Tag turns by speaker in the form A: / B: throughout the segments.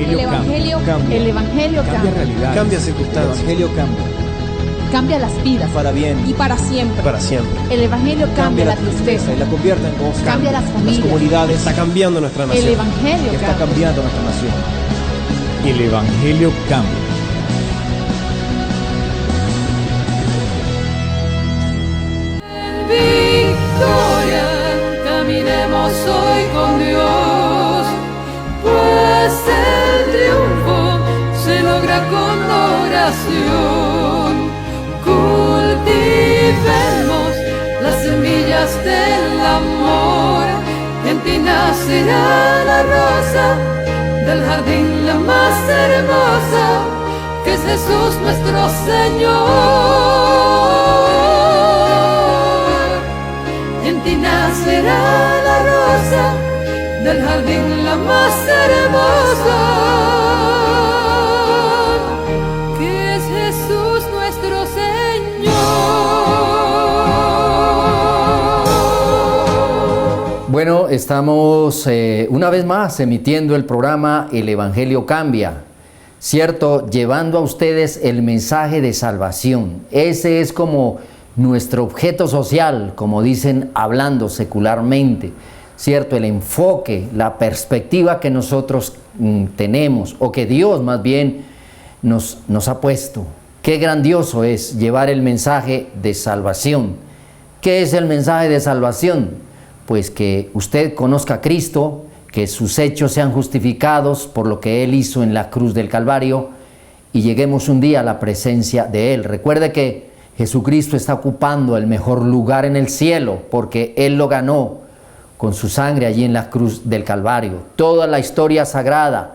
A: El Evangelio
B: cambia
A: cambia.
B: realidades,
C: Cambia circunstancias.
B: el Evangelio cambia
A: Cambia las vidas.
B: para bien,
A: Y para siempre.
C: Para siempre.
A: El Evangelio cambia la tristeza.
B: y la convierte en gozo,
A: Cambia las familias.
B: comunidades,
C: Está cambiando nuestra
A: El
C: nación.
A: Evangelio
B: que está
A: cambia.
B: cambiando nuestra nación.
D: El Evangelio cambia.
E: Victoria, caminemos hoy con Dios, pues el triunfo se logra con oración. Cultivemos las semillas del amor, en ti nacerá la rosa del jardín, la más hermosa, que es Jesús nuestro Señor. En ti nacerá la rosa del jardín, la más hermosa, que es Jesús nuestro Señor.
F: Bueno, estamos una vez más emitiendo el programa El Evangelio Cambia, ¿cierto? Llevando a ustedes el mensaje de salvación. Ese es como nuestro objeto social, como dicen hablando secularmente, ¿cierto? El enfoque, la perspectiva que nosotros tenemos, o que Dios más bien nos ha puesto. Qué grandioso es llevar el mensaje de salvación. ¿Qué es el mensaje de salvación? Pues que usted conozca a Cristo, que sus hechos sean justificados por lo que Él hizo en la cruz del Calvario y lleguemos un día a la presencia de Él. Recuerde que Jesucristo está ocupando el mejor lugar en el cielo porque Él lo ganó con su sangre allí en la cruz del Calvario. Toda la historia sagrada,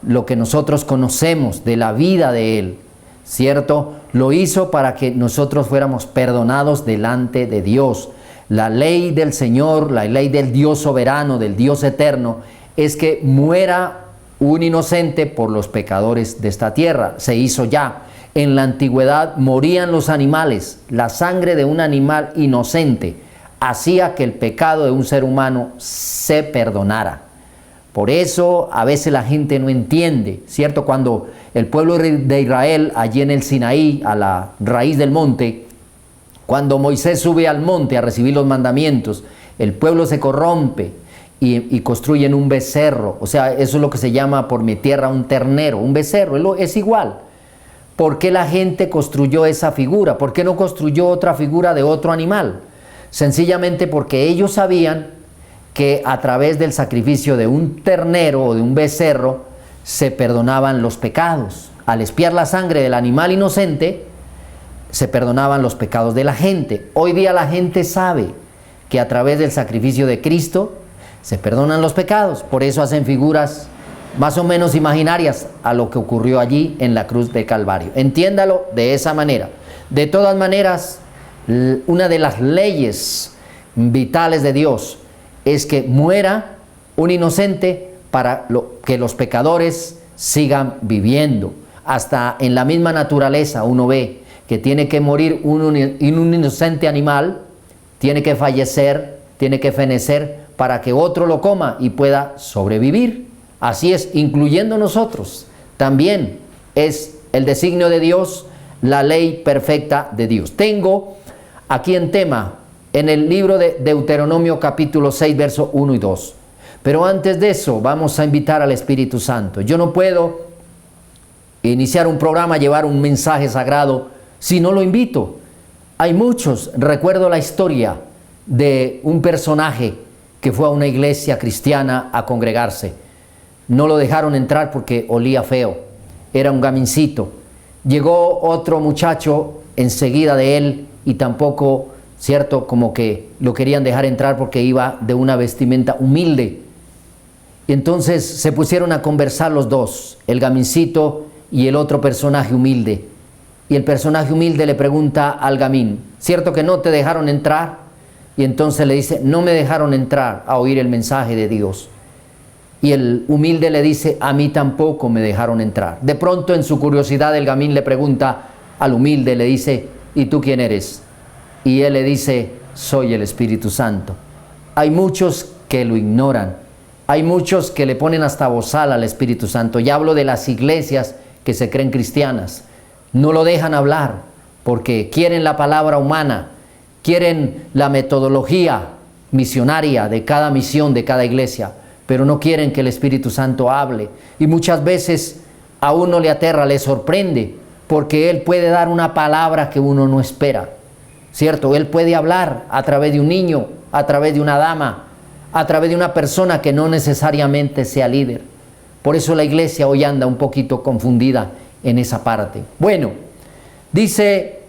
F: lo que nosotros conocemos de la vida de Él, ¿cierto? Lo hizo para que nosotros fuéramos perdonados delante de Dios. La ley del Señor, la ley del Dios soberano, del Dios eterno, es que muera un inocente por los pecadores de esta tierra. Se hizo ya. En la antigüedad morían los animales. La sangre de un animal inocente hacía que el pecado de un ser humano se perdonara. Por eso a veces la gente no entiende, ¿cierto? Cuando el pueblo de Israel, allí en el Sinaí, a la raíz del monte, cuando Moisés sube al monte a recibir los mandamientos, el pueblo se corrompe y construyen un becerro. O sea, eso es lo que se llama por mi tierra un ternero, un becerro, es igual. ¿Por qué la gente construyó esa figura? ¿Por qué no construyó otra figura de otro animal? Sencillamente porque ellos sabían que a través del sacrificio de un ternero o de un becerro se perdonaban los pecados. Al expiar la sangre del animal inocente, se perdonaban los pecados de la gente. Hoy día la gente sabe que a través del sacrificio de Cristo se perdonan los pecados. Por eso hacen figuras más o menos imaginarias a lo que ocurrió allí en la cruz de Calvario. Entiéndalo de esa manera. De todas maneras, una de las leyes vitales de Dios es que muera un inocente para que los pecadores sigan viviendo. Hasta en la misma naturaleza uno ve que tiene que morir un inocente animal, tiene que fallecer, tiene que fenecer para que otro lo coma y pueda sobrevivir. Así es, incluyendo nosotros. También es el designio de Dios, la ley perfecta de Dios. Tengo aquí en tema, en el libro de Deuteronomio capítulo 6, versos 1 y 2. Pero antes de eso, vamos a invitar al Espíritu Santo. Yo no puedo iniciar un programa, llevar un mensaje sagrado, si no lo invito. Hay muchos. Recuerdo la historia de un personaje que fue a una iglesia cristiana a congregarse. No lo dejaron entrar porque olía feo, era un gamincito. Llegó otro muchacho enseguida de él y tampoco, ¿cierto? Como que lo querían dejar entrar porque iba de una vestimenta humilde. Y entonces se pusieron a conversar los dos, el gamincito y el otro personaje humilde. Y el personaje humilde le pregunta al gamín, ¿cierto que no te dejaron entrar? Y entonces le dice, no me dejaron entrar a oír el mensaje de Dios. Y el humilde le dice, a mí tampoco me dejaron entrar. De pronto en su curiosidad el gamín le pregunta al humilde, le dice, ¿y tú quién eres? Y él le dice, soy el Espíritu Santo. Hay muchos que lo ignoran Hay muchos que le ponen hasta bozal al Espíritu Santo. Ya hablo de las iglesias que se creen cristianas. No lo dejan hablar porque quieren la palabra humana, quieren la metodología misionaria de cada misión, de cada iglesia, pero no quieren que el Espíritu Santo hable. Y muchas veces a uno le aterra, le sorprende, porque Él puede dar una palabra que uno no espera, ¿cierto? Él puede hablar a través de un niño, a través de una dama, a través de una persona que no necesariamente sea líder. Por eso la iglesia hoy anda un poquito confundida en esa parte. Bueno, dice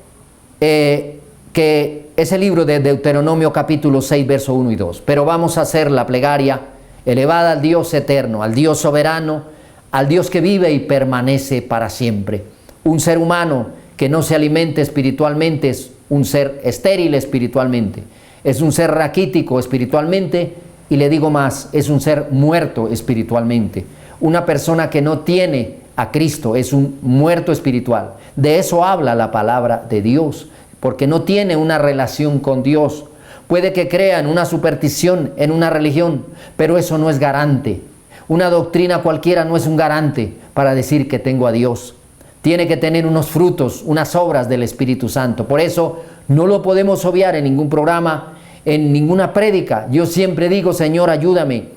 F: que es el libro de Deuteronomio capítulo 6, verso 1 y 2. Pero vamos a hacer la plegaria elevada al Dios eterno, al Dios soberano, al Dios que vive y permanece para siempre. Un ser humano que no se alimente espiritualmente es un ser estéril espiritualmente, es un ser raquítico espiritualmente, y le digo más, es un ser muerto espiritualmente. Una persona que no tiene a Cristo es un muerto espiritual. De eso habla la palabra de Dios, porque no tiene una relación con Dios. Puede que crea en una superstición, en una religión, pero eso no es garante. Una doctrina cualquiera no es un garante para decir que tengo a Dios. Tiene que tener unos frutos, unas obras del Espíritu Santo. Por eso no lo podemos obviar en ningún programa, en ninguna prédica. Yo siempre digo, Señor, ayúdame,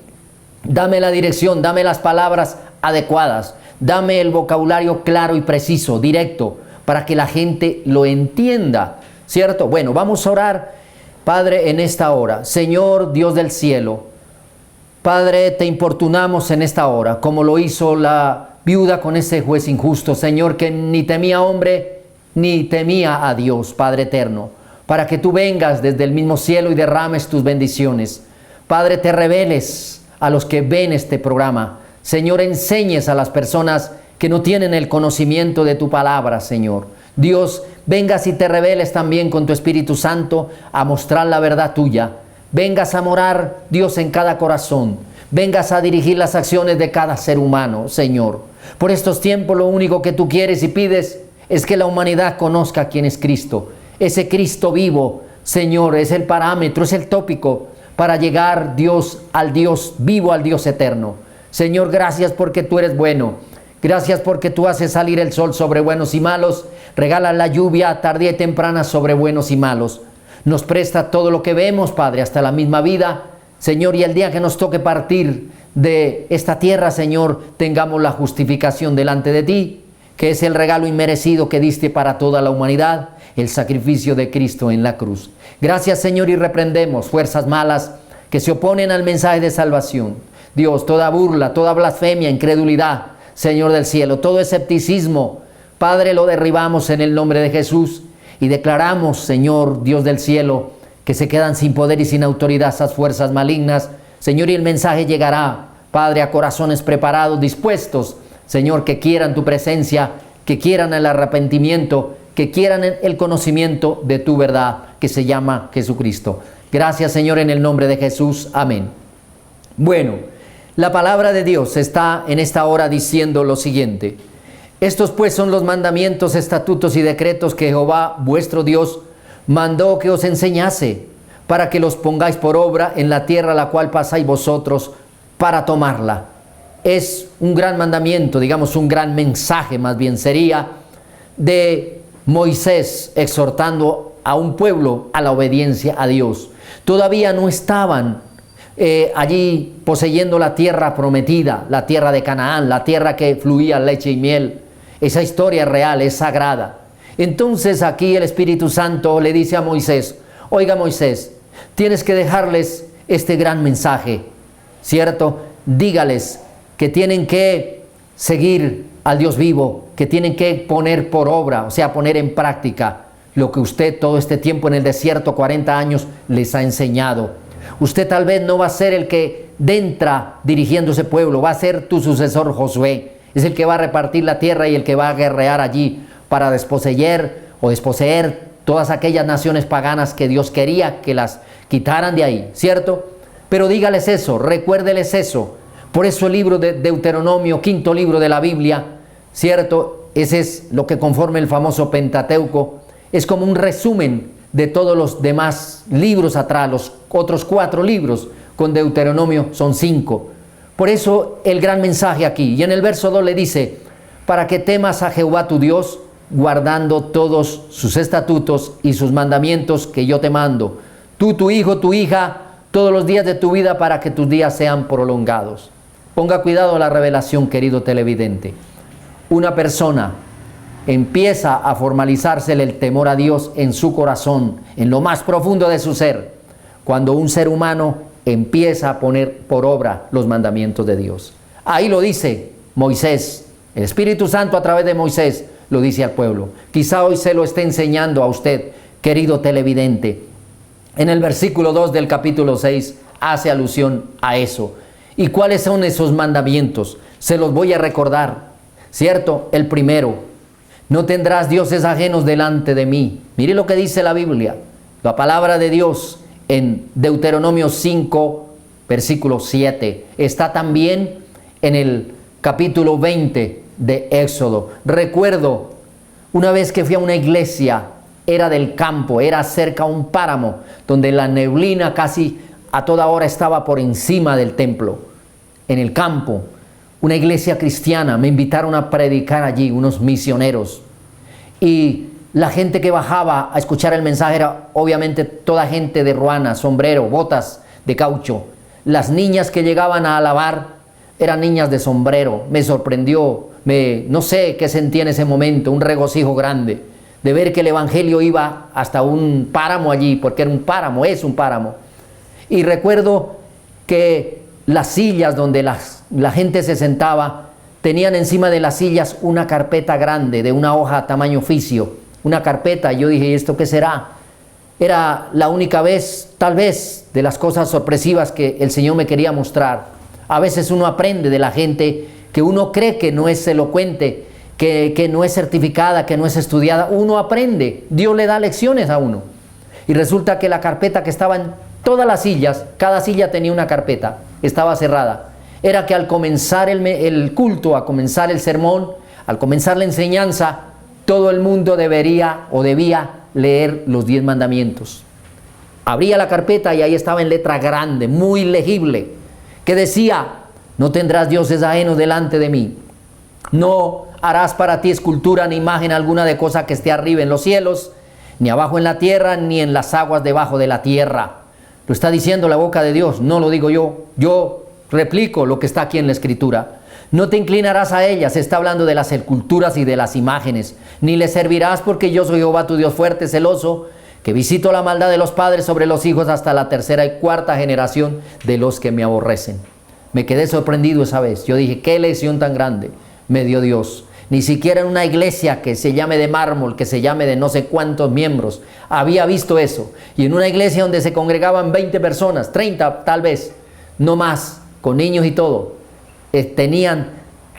F: dame la dirección, dame las palabras adecuadas, dame el vocabulario claro y preciso, directo, para que la gente lo entienda, ¿cierto? Bueno, vamos a orar, Padre, en esta hora. Señor Dios del cielo, Padre, te importunamos en esta hora, como lo hizo la viuda con ese juez injusto, Señor, que ni temía hombre, ni temía a Dios, Padre eterno, para que tú vengas desde el mismo cielo y derrames tus bendiciones. Padre, te reveles a los que ven este programa. Señor, enseñes a las personas que no tienen el conocimiento de tu palabra, Señor. Dios, vengas y te reveles también con tu Espíritu Santo a mostrar la verdad tuya. Vengas a morar, Dios, en cada corazón. Vengas a dirigir las acciones de cada ser humano, Señor. Por estos tiempos lo único que tú quieres y pides es que la humanidad conozca quién es Cristo. Ese Cristo vivo, Señor, es el parámetro, es el tópico para llegar, Dios, al Dios vivo, al Dios eterno. Señor, gracias porque tú eres bueno. Gracias porque tú haces salir el sol sobre buenos y malos. Regalas la lluvia tardía y temprana sobre buenos y malos. Nos presta todo lo que vemos, Padre, hasta la misma vida. Señor, y el día que nos toque partir de esta tierra, Señor, tengamos la justificación delante de ti, que es el regalo inmerecido que diste para toda la humanidad, el sacrificio de Cristo en la cruz. Gracias, Señor, y reprendemos fuerzas malas que se oponen al mensaje de salvación. Dios, toda burla, toda blasfemia, incredulidad, Señor del cielo, todo escepticismo, Padre, lo derribamos en el nombre de Jesús y declaramos, Señor, Dios del cielo, que se quedan sin poder y sin autoridad esas fuerzas malignas. Señor, y el mensaje llegará, Padre, a corazones preparados, dispuestos, Señor, que quieran tu presencia, que quieran el arrepentimiento, que quieran el conocimiento de tu verdad, que se llama Jesucristo. Gracias, Señor, en el nombre de Jesús. Amén. Bueno, la palabra de Dios está en esta hora diciendo lo siguiente: estos pues son los mandamientos, estatutos y decretos que Jehová vuestro Dios mandó que os enseñase, para que los pongáis por obra en la tierra a la cual pasáis vosotros para tomarla. Es un gran mandamiento, digamos un gran mensaje más bien sería, de Moisés exhortando a un pueblo a la obediencia a Dios. Todavía no estaban allí poseyendo la tierra prometida, la tierra de Canaán, la tierra que fluía leche y miel. Esa historia es real, es sagrada. Entonces aquí el Espíritu Santo le dice a Moisés: oiga, Moisés, tienes que dejarles este gran mensaje, ¿cierto? Dígales que tienen que seguir al Dios vivo, que tienen que poner por obra, o sea, poner en práctica lo que usted todo este tiempo en el desierto, 40 años, les ha enseñado. Usted tal vez no va a ser el que entra dirigiendo ese pueblo, va a ser tu sucesor Josué. Es el que va a repartir la tierra y el que va a guerrear allí para desposeer todas aquellas naciones paganas que Dios quería que las quitaran de ahí, ¿cierto? Pero dígales eso, recuérdeles eso. Por eso el libro de Deuteronomio, quinto libro de la Biblia, ¿cierto? Ese es lo que conforma el famoso Pentateuco. Es como un resumen de todos los demás libros atrás, los otros 4 libros con Deuteronomio son 5. Por eso el gran mensaje aquí. Y en el verso 2 le dice, para que temas a Jehová tu Dios, guardando todos sus estatutos y sus mandamientos que yo te mando, tú, tu hijo, tu hija, todos los días de tu vida, para que tus días sean prolongados. Ponga cuidado a la revelación, querido televidente. Una persona empieza a formalizársele el temor a Dios en su corazón, en lo más profundo de su ser, cuando un ser humano empieza a poner por obra los mandamientos de Dios. Ahí lo dice Moisés, el Espíritu Santo a través de Moisés lo dice al pueblo. Quizá hoy se lo esté enseñando a usted, querido televidente. En el versículo 2 del capítulo 6 hace alusión a eso. ¿Y cuáles son esos mandamientos? Se los voy a recordar, ¿cierto? El primero, no tendrás dioses ajenos delante de mí. Mire lo que dice la Biblia, la palabra de Dios en Deuteronomio 5, versículo 7. Está también en el capítulo 20 de Éxodo. Recuerdo una vez que fui a una iglesia, era del campo, era cerca a un páramo, donde la neblina casi a toda hora estaba por encima del templo, en el campo, una iglesia cristiana. Me invitaron a predicar allí, unos misioneros, y la gente que bajaba a escuchar el mensaje era obviamente toda gente de ruana, sombrero, botas de caucho. Las niñas que llegaban a alabar eran niñas de sombrero. Me sorprendió, no sé qué sentí en ese momento, un regocijo grande de ver que el evangelio iba hasta un páramo allí, porque era un páramo, es un páramo. Y recuerdo que las sillas donde la gente se sentaba, tenían encima de las sillas una carpeta grande de una hoja tamaño oficio, una carpeta. Yo dije, ¿y esto qué será? Era la única vez, tal vez, de las cosas sorpresivas que el Señor me quería mostrar. A veces uno aprende de la gente que uno cree que no es elocuente, que no es certificada, que no es estudiada. Uno aprende, Dios le da lecciones a uno. Y resulta que la carpeta que estaba en todas las sillas, cada silla tenía una carpeta, estaba cerrada. Era que al comenzar el culto, a comenzar el sermón, al comenzar la enseñanza, todo el mundo debería o debía leer los 10 mandamientos. Abría la carpeta y ahí estaba en letra grande, muy legible, que decía, no tendrás dioses ajenos delante de mí. No harás para ti escultura ni imagen alguna de cosa que esté arriba en los cielos, ni abajo en la tierra, ni en las aguas debajo de la tierra. Lo está diciendo la boca de Dios, no lo digo yo. Yo replico lo que está aquí en la Escritura. No te inclinarás a ellas, está hablando de las esculturas y de las imágenes, ni le servirás, porque yo soy Jehová tu Dios fuerte, celoso, que visito la maldad de los padres sobre los hijos hasta la 3ª y 4ª generación de los que me aborrecen. Me quedé sorprendido esa vez. Yo dije, qué lección tan grande me dio Dios. Ni siquiera en una iglesia que se llame de mármol, que se llame de no sé cuántos miembros, había visto eso. Y en una iglesia donde se congregaban 20 personas, 30 tal vez, no más, con niños y todo, tenían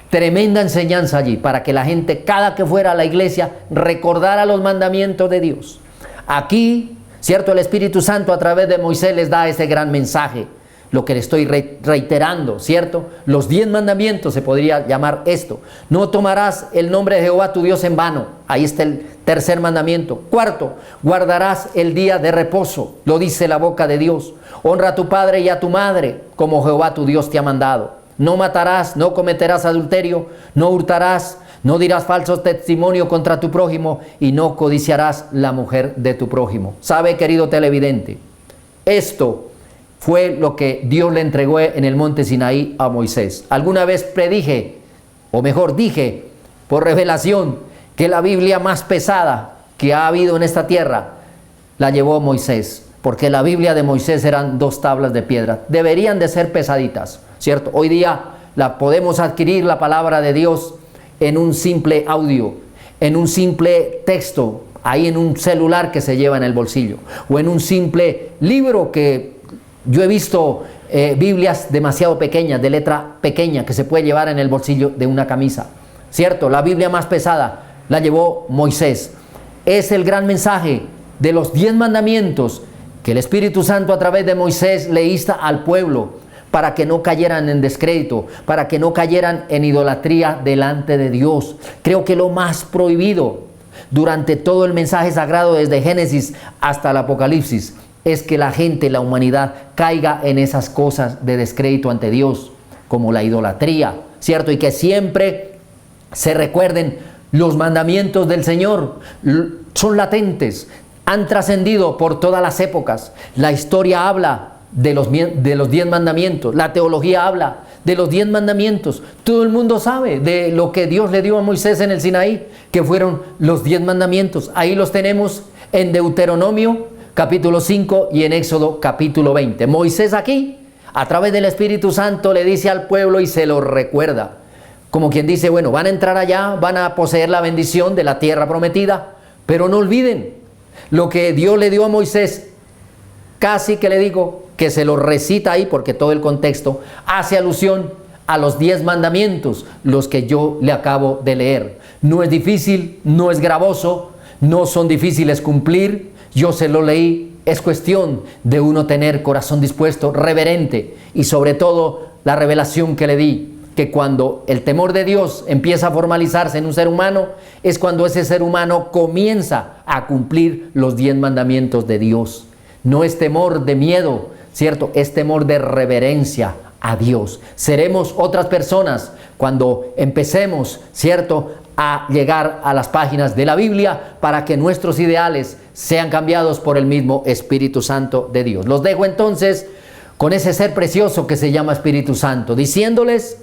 F: tremenda enseñanza allí para que la gente, cada que fuera a la iglesia, recordara los mandamientos de Dios. Aquí, cierto, el Espíritu Santo a través de Moisés les da ese gran mensaje, lo que le estoy reiterando, cierto, los 10 mandamientos se podría llamar esto. No tomarás el nombre de Jehová tu Dios en vano, ahí está el 3er mandamiento. 4, guardarás el día de reposo, lo dice la boca de Dios. Honra a tu padre y a tu madre, como Jehová tu Dios te ha mandado. No matarás, no cometerás adulterio, no hurtarás, no dirás falso testimonio contra tu prójimo y no codiciarás la mujer de tu prójimo. ¿Sabe, querido televidente? Esto fue lo que Dios le entregó en el monte Sinaí a Moisés. Alguna vez predije, o mejor dije, por revelación, que la Biblia más pesada que ha habido en esta tierra la llevó Moisés, porque la Biblia de Moisés eran 2 tablas de piedra. Deberían de ser pesaditas, ¿cierto? Hoy día la podemos adquirir, la palabra de Dios, en un simple audio, en un simple texto, ahí en un celular que se lleva en el bolsillo, o en un simple libro que yo he visto Biblias demasiado pequeñas, de letra pequeña, que se puede llevar en el bolsillo de una camisa, ¿cierto? La Biblia más pesada la llevó Moisés. Es el gran mensaje de los 10 mandamientos que el Espíritu Santo a través de Moisés le insta al pueblo para que no cayeran en descrédito, para que no cayeran en idolatría delante de Dios. Creo que lo más prohibido durante todo el mensaje sagrado, desde Génesis hasta el Apocalipsis, es que la gente, la humanidad, caiga en esas cosas de descrédito ante Dios. como la idolatría, ¿cierto? Y que siempre se recuerden los mandamientos del Señor. Son latentes, han trascendido por todas las épocas. La historia habla de los 10 mandamientos, la teología habla de los 10 mandamientos. Todo el mundo sabe de lo que Dios le dio a Moisés en el Sinaí, que fueron los 10 mandamientos. Ahí los tenemos en Deuteronomio capítulo 5 y en Éxodo capítulo 20. Moisés aquí, a través del Espíritu Santo, le dice al pueblo y se lo recuerda. Como quien dice, bueno, van a entrar allá, van a poseer la bendición de la tierra prometida, pero no olviden lo que Dios le dio a Moisés. Casi que le digo que se lo recita ahí, porque todo el contexto hace alusión a los 10 mandamientos, los que yo le acabo de leer. No es difícil, no es gravoso, no son difíciles cumplir. Yo se lo leí, es cuestión de uno tener corazón dispuesto, reverente, y sobre todo la revelación que le di, que cuando el temor de Dios empieza a formalizarse en un ser humano, es cuando ese ser humano comienza a cumplir los 10 mandamientos de Dios. No es temor de miedo, ¿cierto? Es temor de reverencia a Dios. Seremos otras personas cuando empecemos, ¿cierto?, a llegar a las páginas de la Biblia para que nuestros ideales sean cambiados por el mismo Espíritu Santo de Dios. Los dejo entonces con ese ser precioso que se llama Espíritu Santo, diciéndoles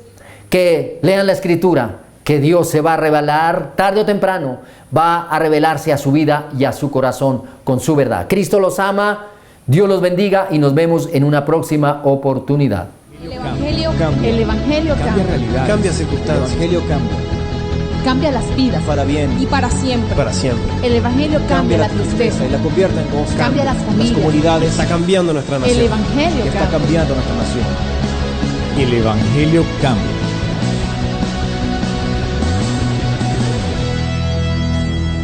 F: que lean la Escritura, que Dios se va a revelar tarde o temprano, va a revelarse a su vida y a su corazón con su verdad. Cristo los ama, Dios los bendiga y nos vemos en una próxima oportunidad.
A: El Evangelio cambia.
D: Realidad.
B: Cambia circunstancias.
D: El Evangelio cambia.
A: Cambia las vidas.
B: Para bien.
A: Y para siempre.
B: Para siempre.
A: El Evangelio cambia la tristeza.
D: y la convierte en gozo.
A: Cambia las familias.
B: Comunidades. Está cambiando nuestra nación.
A: El Evangelio
D: Está
A: cambia.
D: cambiando nuestra nación. El Evangelio cambia.